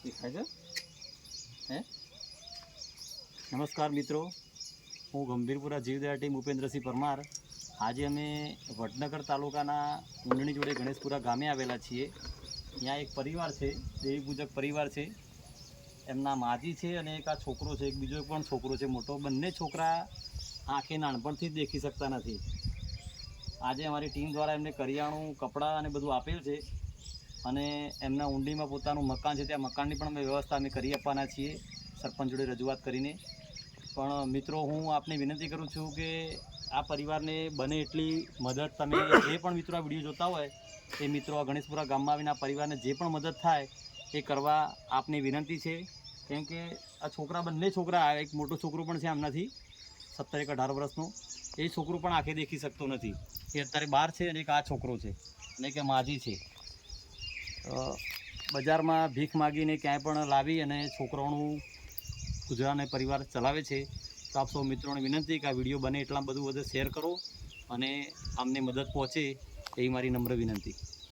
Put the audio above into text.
દેખાય છે હે। નમસ્કાર મિત્રો, હું ગંભીરપુરા જીવદયા ટીમ ઉપેન્દ્રસિંહ પરમાર। આજે અમે વડનગર તાલુકાના ઊંડણી જોડે ગણેશપુરા ગામે આવેલા છીએ। ત્યાં એક પરિવાર છે, દેવી પૂજક પરિવાર છે। એમના માજી છે અને એક આ છોકરો છે, એક બીજો પણ છોકરો છે મોટો। બંને છોકરા આંખે નાનપણથી જ દેખી શકતા નથી। આજે અમારી ટીમ દ્વારા એમને કરિયાણું, કપડાં અને બધું આપેલ છે અને એમના ઊંડીમાં પોતાનું મકાન છે, ત્યાં મકાનની પણ અમે વ્યવસ્થા અમે કરી આપવાના છીએ સરપંચ જોડે રજૂઆત કરીને। પણ મિત્રો, હું આપને વિનંતી કરું છું કે આ પરિવારને બને એટલી મદદ તમે જે પણ મિત્રો આ વિડીયો જોતા હોય એ મિત્રો આ ગણેશપુરા ગામમાં આવીને આ પરિવારને જે પણ મદદ થાય એ કરવા આપની વિનંતી છે। કેમ કે આ છોકરા, બંને છોકરા, એક મોટો છોકરો પણ છે આમનાથી 17-18 વર્ષનો, એ છોકરો પણ આંખે દેખી શકતો નથી, એ અત્યારે બહાર છે। અને એક આ છોકરો છે અને કે માજી છે, બજારમાં ભીખ માગીને ક્યાંય પણ લાવી અને છોકરાઓનું ગુજરાન અને પરિવાર ચલાવે છે। તો આપ સૌ મિત્રોને વિનંતી કે આ વિડીયો બને એટલા બધું શેર કરો અને અમને મદદ પહોંચે એવી મારી નમ્ર વિનંતી।